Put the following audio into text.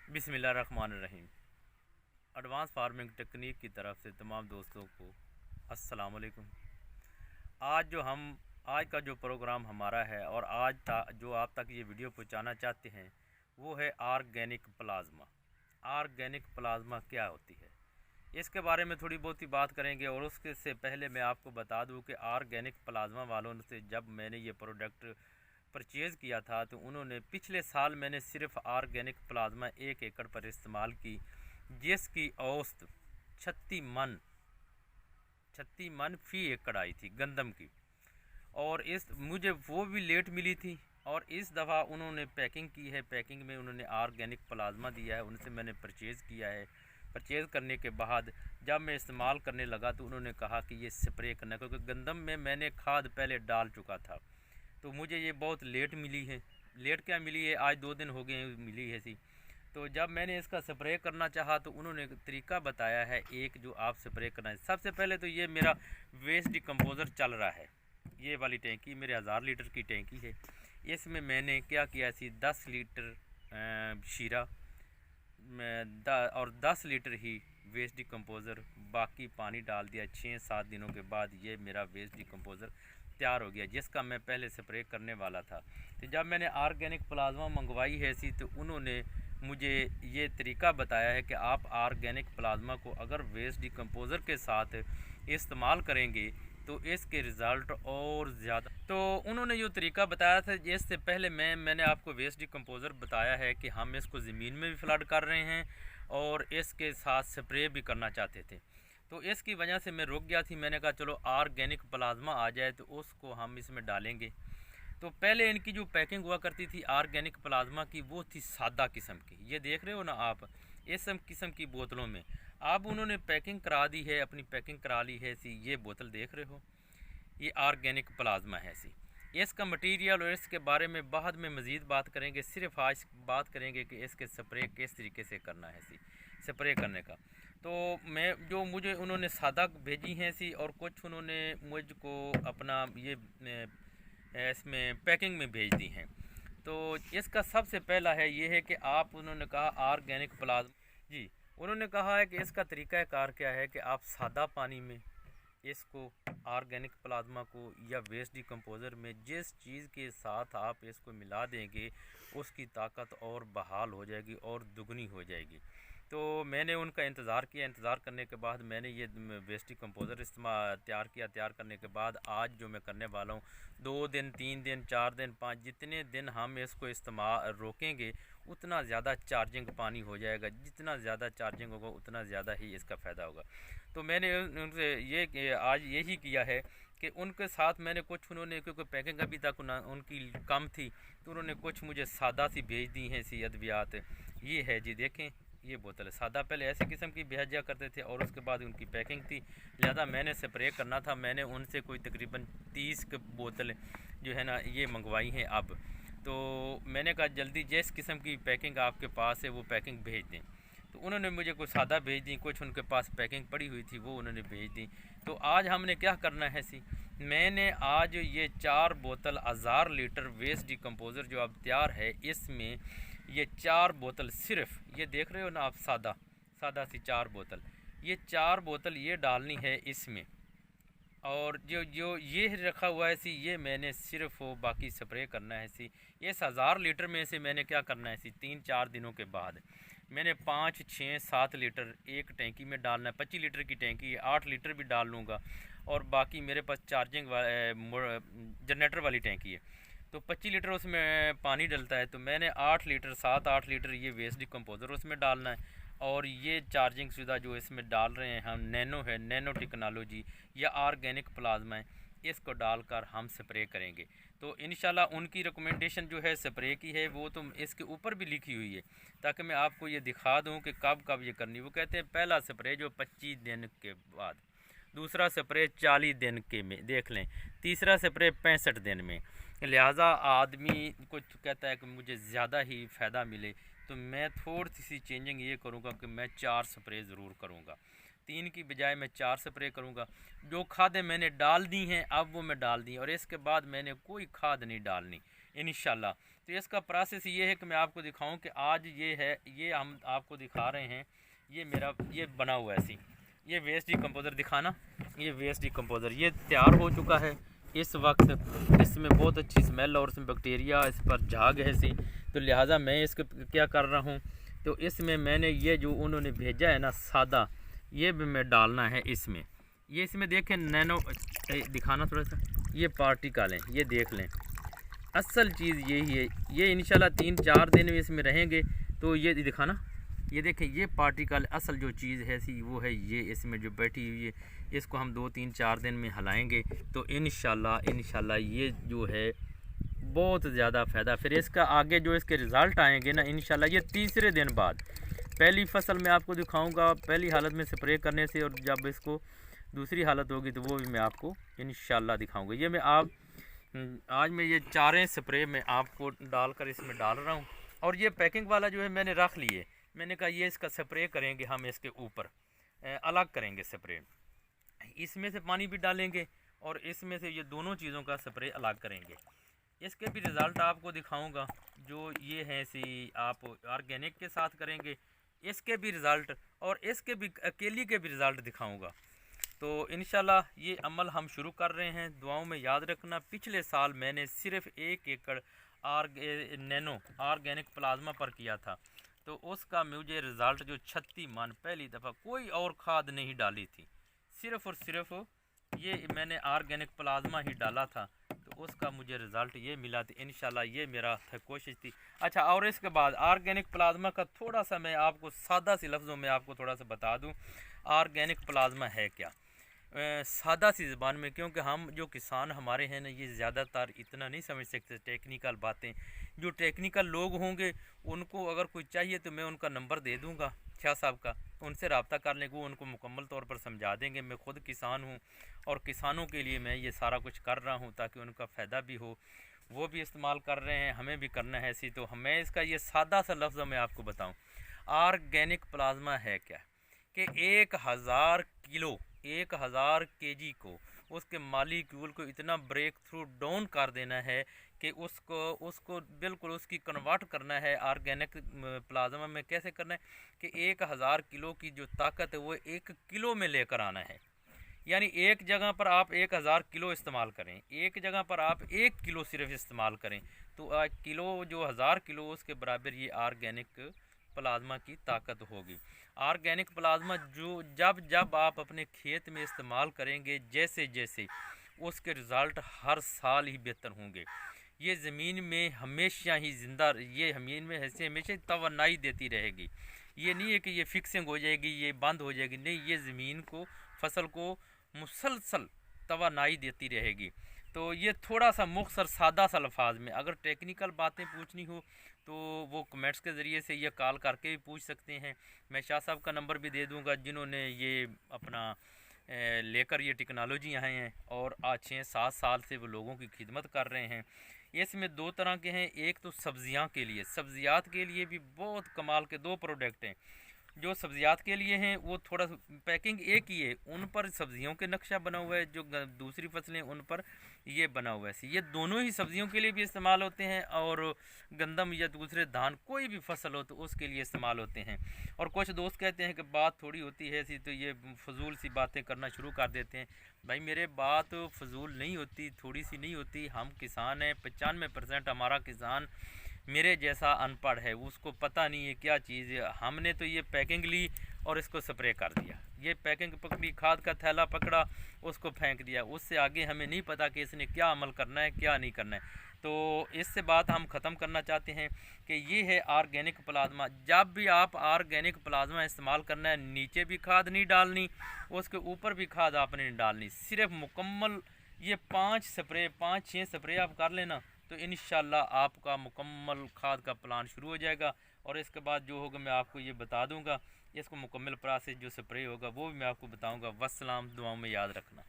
बिस्मिल्लाहिर्रहमानिर्रहीम। Advance farming technique की तरफ से तमाम दोस्तों को अस्सलाम वालेकुम। आज का जो प्रोग्राम हमारा है और जो आप तक ये वीडियो पहुंचाना चाहते हैं वो है ऑर्गेनिक प्लाज्मा। ऑर्गेनिक प्लाज्मा क्या होती है इसके बारे में थोड़ी बहुत ही बात करेंगे। और उसके से पहले मैं आपको बता दूं कि ऑर्गेनिक प्लाज्मा वालों से जब मैंने ये प्रोडक्ट परचेज़ किया था तो उन्होंने पिछले साल मैंने सिर्फ ऑर्गेनिक प्लाज्मा 1 एकड़ पर इस्तेमाल की, जिसकी औसत 36 मन फी एकड़ आई थी गंदम की। और इस मुझे वो भी लेट मिली थी। और इस दफ़ा उन्होंने पैकिंग की है, पैकिंग में उन्होंने ऑर्गेनिक प्लाज्मा दिया है, उनसे मैंने परचेज़ किया है। परचेज़ करने के बाद जब मैं इस्तेमाल करने लगा तो उन्होंने कहा कि ये स्प्रे करना, क्योंकि गंदम में मैंने खाद पहले डाल चुका था तो मुझे ये बहुत लेट मिली है। लेट क्या मिली है, आज 2 दिन हो गए मिली है सी। तो जब मैंने इसका स्प्रे करना चाहा तो उन्होंने तरीका बताया है एक जो आप स्प्रे करना है। सबसे पहले तो ये मेरा वेस्ट डिकम्पोज़र चल रहा है, ये वाली टैंकी मेरे 1000 लीटर की टैंकी है। इसमें मैंने क्या किया सी 10 लीटर शीरा और 10 लीटर ही वेस्ट डिकम्पोज़र, बाकी पानी डाल दिया। 6-7 दिनों के बाद ये मेरा वेस्ट डिकम्पोज़र तैयार हो गया, जिसका मैं पहले स्प्रे करने वाला था। तो जब मैंने ऑर्गेनिक प्लाज्मा मंगवाई है सी तो उन्होंने मुझे ये तरीका बताया है कि आप ऑर्गेनिक प्लाज्मा को अगर वेस्ट डिकम्पोज़र के साथ इस्तेमाल करेंगे तो इसके रिज़ल्ट और ज़्यादा। तो उन्होंने जो तरीका बताया था, इससे पहले मैंने आपको वेस्ट डिकम्पोज़र बताया है कि हम इसको ज़मीन में भी फ्लड कर रहे हैं और इसके साथ स्प्रे भी करना चाहते थे। तो इसकी वजह से मैं रुक गया थी। मैंने कहा चलो ऑर्गेनिक प्लाज्मा आ जाए तो उसको हम इसमें डालेंगे। तो पहले इनकी जो पैकिंग हुआ करती थी ऑर्गेनिक प्लाज्मा की वो थी सादा किस्म की, ये देख रहे हो ना आप, इस किस्म की बोतलों में। अब उन्होंने पैकिंग करा दी है, अपनी पैकिंग करा ली है सी। ये बोतल देख रहे हो, ये ऑर्गेनिक प्लाज्मा है सी। इसका मटेरियल और इसके बारे में बाद में मज़ीद बात करेंगे। सिर्फ आज बात करेंगे कि इसके स्प्रे किस तरीके से करना है सी, स्प्रे करने का। तो जो मुझे उन्होंने सादा भेजी हैं सी और कुछ उन्होंने मुझको अपना ये इसमें पैकिंग में भेज दी हैं। तो इसका सबसे पहला है ये है कि आप, उन्होंने कहा ऑर्गेनिक प्लाज्मा जी, उन्होंने कहा है कि इसका तरीक़ाकार क्या है कि आप सादा पानी में इसको ऑर्गेनिक प्लाज्मा को या वेस्ट डिकम्पोज़र में जिस चीज़ के साथ आप इसको मिला देंगे उसकी ताकत और बहाल हो जाएगी और दुगनी हो जाएगी। तो मैंने उनका इंतज़ार किया। इंतज़ार करने के बाद मैंने ये वेस्ट डिकम्पोज़र तैयार किया। तैयार करने के बाद आज जो मैं करने वाला हूँ, 2 दिन 3 दिन 4 दिन 5, जितने दिन हम इसको इस्तेमाल रोकेंगे उतना ज़्यादा चार्जिंग पानी हो जाएगा। जितना ज़्यादा चार्जिंग होगा उतना ज़्यादा ही इसका फ़ायदा होगा। तो मैंने उनसे ये आज यही किया है कि उनके साथ मैंने कुछ, उन्होंने क्योंकि पैकिंग अभी तक उनकी कम थी तो उन्होंने कुछ मुझे सादा सी भेज दी हैं सी अद्वियात। ये है जी, देखें ये बोतल है सादा। पहले ऐसे किस्म की भेजा करते थे और उसके बाद उनकी पैकिंग थी, लिहाजा मैंने स्प्रे करना था। मैंने उनसे कोई तकरीबन 30 बोतल जो है ना ये मंगवाई हैं अब। तो मैंने कहा जल्दी जिस किस्म की पैकिंग आपके पास है वो पैकिंग भेज दें। तो उन्होंने मुझे कुछ सादा भेज दी, कुछ उनके पास पैकिंग पड़ी हुई थी वो उन्होंने भेज दी। तो आज हमने क्या करना है सी, मैंने आज ये 4 बोतल 1000 लीटर वेस्ट डिकम्पोज़र जो अब तैयार है, इसमें ये 4 बोतल, सिर्फ ये देख रहे हो ना आप, सादा सादा सी 4 बोतल, ये 4 बोतल ये डालनी है इसमें। और जो जो ये रखा हुआ है सी, ये मैंने सिर्फ वो बाकी स्प्रे करना है सी। इस 1000 लीटर में से मैंने क्या करना है सी, 3-4 दिनों के बाद मैंने 5-6-7 लीटर एक टैंकी में डालना है। 25 लीटर की टैंकी है, 8 लीटर भी डाल लूँगा। और बाकी मेरे पास चार्जिंग जनरेटर वाली टैंकी है तो 25 लीटर उसमें पानी डलता है। तो मैंने 8 लीटर 7-8 लीटर ये वेस्ट डिकम्पोज़र उसमें डालना है। और ये चार्जिंग सुविधा जो इसमें डाल रहे हैं हम, नैनो है, नैनो टेक्नोलॉजी या ऑर्गेनिक प्लाज्मा है, इसको डालकर हम स्प्रे करेंगे। तो इंशाल्लाह उनकी रिकमेंडेशन जो है स्प्रे की है वो तो इसके ऊपर भी लिखी हुई है, ताकि मैं आपको ये दिखा दूं कि कब कब ये करनी। वो कहते हैं पहला स्प्रे जो 25 दिन के बाद, दूसरा स्प्रे 40 दिन के में देख लें, तीसरा स्प्रे 65 दिन में। लिहाजा आदमी को कहता है कि मुझे ज़्यादा ही फ़ायदा मिले तो मैं थोड़ी सी चेंजिंग ये करूँगा कि मैं 4 स्प्रे ज़रूर करूँगा। 3 की बजाय मैं 4 स्प्रे करूँगा। जो खादें मैंने डाल दी हैं अब वो मैं डाल दी, और इसके बाद मैंने कोई खाद नहीं डालनी इंशाल्लाह। तो इसका प्रोसेस ये है कि मैं आपको दिखाऊं कि आज ये है, ये हम आपको दिखा रहे हैं, ये मेरा ये बना हुआ है ऐसी, ये वेस्ट डिकम्पोज़र दिखाना, ये वेस्ट डिकम्पोज़र ये तैयार हो चुका है इस वक्त। इसमें बहुत अच्छी स्मेल और इसमें बैक्टीरिया इस पर झाग है सी, तो लिहाजा मैं इसके क्या कर रहा हूँ, तो इसमें मैंने ये जो उन्होंने भेजा है ना सादा, ये भी मैं डालना है इसमें। ये इसमें देखें नैनो दिखाना थोड़ा सा, ये पार्टिकल हैं, ये देख लें, असल चीज़ यही है। ये इंशाल्लाह 3-4 दिन में इसमें रहेंगे, तो ये दिखाना, ये देखें ये पार्टिकल असल जो चीज़ है सी वो है ये इसमें जो बैठी हुई है। इसको हम 2-3-4 दिन में हिलाएंगे तो इंशाल्लाह ये जो है बहुत ज़्यादा फ़ायदा। फिर इसका आगे जो इसके रिज़ल्ट आएंगे ना इंशाल्लाह ये तीसरे दिन बाद, पहली फसल मैं आपको दिखाऊंगा पहली हालत में स्प्रे करने से, और जब इसको दूसरी हालत होगी तो वो भी मैं आपको इंशाल्लाह दिखाऊंगा। ये मैं आज मैं ये चारें स्प्रे में आपको डालकर इसमें डाल रहा हूँ। और ये पैकिंग वाला जो है मैंने रख लिए, मैंने कहा ये इसका स्प्रे करेंगे हम, इसके ऊपर अलग करेंगे स्प्रे, इसमें से पानी भी डालेंगे और इसमें से ये दोनों चीज़ों का स्प्रे अलग करेंगे। इसके भी रिज़ल्ट आपको दिखाऊंगा, जो ये हैं सी आप ऑर्गेनिक के साथ करेंगे इसके भी रिज़ल्ट, और इसके भी अकेली के भी रिज़ल्ट दिखाऊंगा। तो इंशाल्लाह ये अमल हम शुरू कर रहे हैं। दुआओं में याद रखना, पिछले साल मैंने सिर्फ 1 एकड़ नैनो ऑर्गेनिक प्लाज्मा पर किया था, तो उसका मुझे रिज़ल्ट जो 36 मन, पहली दफ़ा कोई और खाद नहीं डाली थी, सिर्फ़ और सिर्फ ये मैंने ऑर्गेनिक प्लाज्मा ही डाला था, तो उसका मुझे रिज़ल्ट ये मिला। तो इंशाल्लाह ये मेरा कोशिश थी। अच्छा, और इसके बाद ऑर्गेनिक प्लाज्मा का थोड़ा सा मैं आपको सादा सी लफ्ज़ों में आपको थोड़ा सा बता दूं, ऑर्गेनिक प्लाज्मा है क्या सादा सी ज़बान में, क्योंकि हम जो किसान हमारे हैं ना ये ज़्यादातर इतना नहीं समझ सकते टेक्निकल बातें। जो टेक्निकल लोग होंगे उनको अगर कोई चाहिए तो मैं उनका नंबर दे दूंगा शाह साहब का, उनसे रब्ता कर लेंगे, वो उनको मुकम्मल तौर पर समझा देंगे। मैं ख़ुद किसान हूँ और किसानों के लिए मैं ये सारा कुछ कर रहा हूँ ताकि उनका फ़ायदा भी हो, वो भी इस्तेमाल कर रहे हैं, हमें भी करना है ऐसी। तो हमें इसका ये सादा सा लफ्ज़ मैं आपको बताऊँ, ऑर्गेनिक प्लाज्मा है क्या कि 1000 केजी को उसके मालिक्यूल को इतना ब्रेक थ्रू डाउन कर देना है कि उसको बिल्कुल उसकी कन्वर्ट करना है ऑर्गेनिक प्लाज्मा में। कैसे करना है कि 1000 किलो की जो ताकत है वो 1 किलो में लेकर आना है। यानी एक जगह पर आप 1000 किलो इस्तेमाल करें, एक जगह पर आप 1 किलो सिर्फ इस्तेमाल करें, तो किलो जो 1000 किलो उसके बराबर ये ऑर्गेनिक प्लाज्मा की ताकत होगी। ऑर्गेनिक प्लाज्मा जो जब आप अपने खेत में इस्तेमाल करेंगे जैसे जैसे उसके रिज़ल्ट हर साल ही बेहतर होंगे। ये ज़मीन में हमेशा ही ज़िंदा, ये ज़मीन में ऐसे हमेशा तवानाई देती रहेगी। ये नहीं है कि ये फिक्सिंग हो जाएगी, ये बंद हो जाएगी, नहीं, ये ज़मीन को, फसल को मुसलसल तवानाई देती रहेगी। तो ये थोड़ा सा मुख्तसर सादा सा अल्फाज में, अगर टेक्निकल बातें पूछनी हो तो वो कमेंट्स के ज़रिए से ये कॉल करके भी पूछ सकते हैं। मैं शाह साहब का नंबर भी दे दूंगा जिन्होंने ये अपना लेकर ये टेक्नोलॉजी आए हैं और आज 6-7 साल से वो लोगों की खिदमत कर रहे हैं। इसमें 2 तरह के हैं, एक तो सब्ज़ियाँ के लिए, सब्ज़ियात के लिए भी बहुत कमाल के 2 प्रोडक्ट हैं। जो सब्ज़ियात के लिए हैं वो थोड़ा पैकिंग एक ही है, उन पर सब्ज़ियों के नक्शा बना हुआ है, जो दूसरी फसलें उन पर ये बना हुआ है। ये दोनों ही सब्ज़ियों के लिए भी इस्तेमाल होते हैं और गंदम या दूसरे धान कोई भी फसल हो तो उसके लिए इस्तेमाल होते हैं। और कुछ दोस्त कहते हैं कि बात थोड़ी होती है ऐसी, तो ये फजूल सी बातें करना शुरू कर देते हैं। भाई मेरे बात फजूल नहीं होती, थोड़ी सी नहीं होती। हम किसान हैं, 95% हमारा किसान मेरे जैसा अनपढ़ है, उसको पता नहीं है क्या चीज़ है। हमने तो ये पैकिंग ली और इसको स्प्रे कर दिया, ये पैकिंग पकड़ी, खाद का थैला पकड़ा, उसको फेंक दिया, उससे आगे हमें नहीं पता कि इसने क्या अमल करना है क्या नहीं करना है। तो इससे बात हम ख़त्म करना चाहते हैं कि ये है ऑर्गेनिक प्लाज्मा। जब भी आप ऑर्गेनिक प्लाज्मा इस्तेमाल करना है, नीचे भी खाद नहीं डालनी, उसके ऊपर भी खाद आपने नहीं डालनी, सिर्फ मुकम्मल ये 5-6 स्प्रे आप कर लेना तो इंशाल्लाह आपका मुकम्मल खाद का प्लान शुरू हो जाएगा। और इसके बाद जो होगा मैं आपको ये बता दूंगा, इसको मुकम्मल प्रोसेस जो स्प्रे होगा वो भी मैं आपको बताऊंगा। वस्सलाम, दुआओं में याद रखना।